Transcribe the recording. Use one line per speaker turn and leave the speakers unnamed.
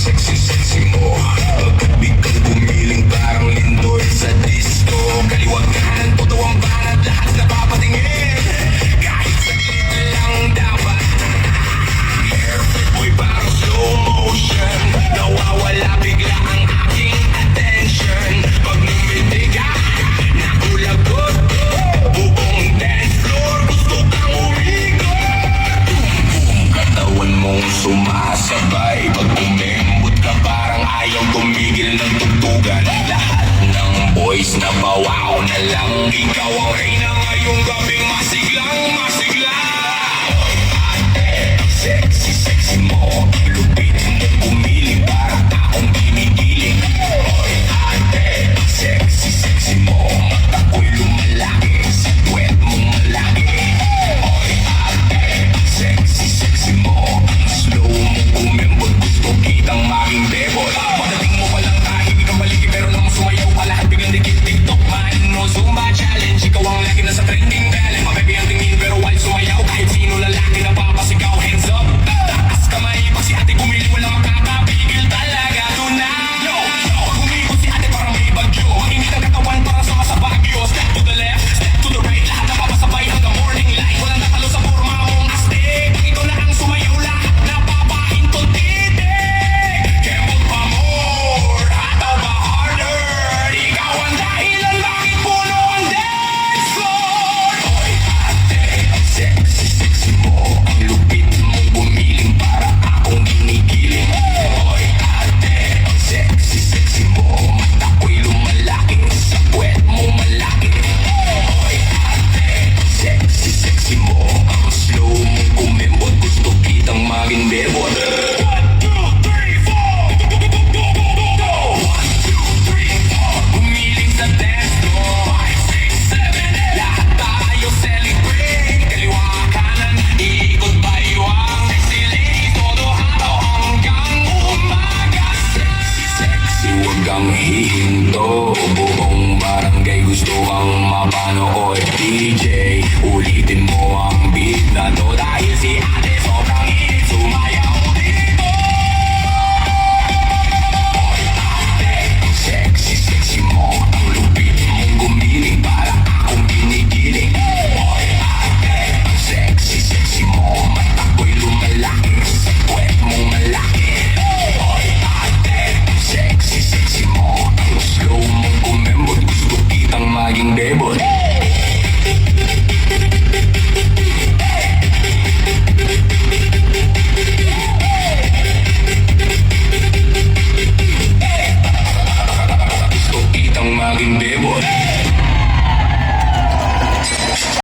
Sexy mo, pagkabig kang gumiling parang lindol sa disco. Kaliwag kanan, todo ang banat, lahat napapatingin. Kahit saglit lang dapat. Perfect boy, parang slow motion. Nawawala bigla ang aking attention. Pag numiti ka, nakulagot. Buong dance floor, gusto kang umigot. Boom, katawan mong sumasabay. Pag umembot ka parang ayaw tumigil ng tugtugan. Lahat ng boys na bawaw na lang. Ikaw ang reyna ngayong gabing masiglang masigla. Oy ate, sexy mo. Lupit mo gumiling para akong ginigiling. Oy ate, sexy mo. Mata ko'y lumalaki, sa duet mong malaki. Oy ate, sexy mo. Slow mo umembot, gusto kitang maging devil. Pagdating mo palang tahimik ang baliki pero nang sumayaw ka lahat biglang dikit TikTok man no Zumba challenge. Ikaw ang lagi na sa trending bell. Mababy ang tingin pero while sumayaw kahit sino lalaki na papasigaw. Hands up, taas kamay. Pag si ate bumili walang makakapigil talaga. Tonight, yo, pag humibot si ate parang may bagyo. Mainit ang katawan parang sama sa Baguio. Step to the left, step to the right. Lahat na papasabay hanggang morning light. Walang natalo sa forma mong astig. Pag ito na ang sumayaw lahat napapahintot titig. Kembot pa more, hataw ba harder? Ikaw ang dahilan bakit puno ang dance floor. Oy ate, sexy mo. Ang lupit mong gumiling para akong ginigiling. Oy ate, sexy mo. Mata ko'y lumalaki, sa puwet mo malaki. Oy ate, sexy mo. Ang slow mo kumembot, gusto kitang maging devil. 1, 2, 3, 4. 1, 2, 3, 4. Gumiling sa dance floor. 5, 6, 7. Lahat tayo celebrate. Kaliwa kanan, ikot baywang. Sexy ladies, todo hataw hanggang umaga. Sexy, wag kang hihinto. Buong barangay gusto kang mapanood.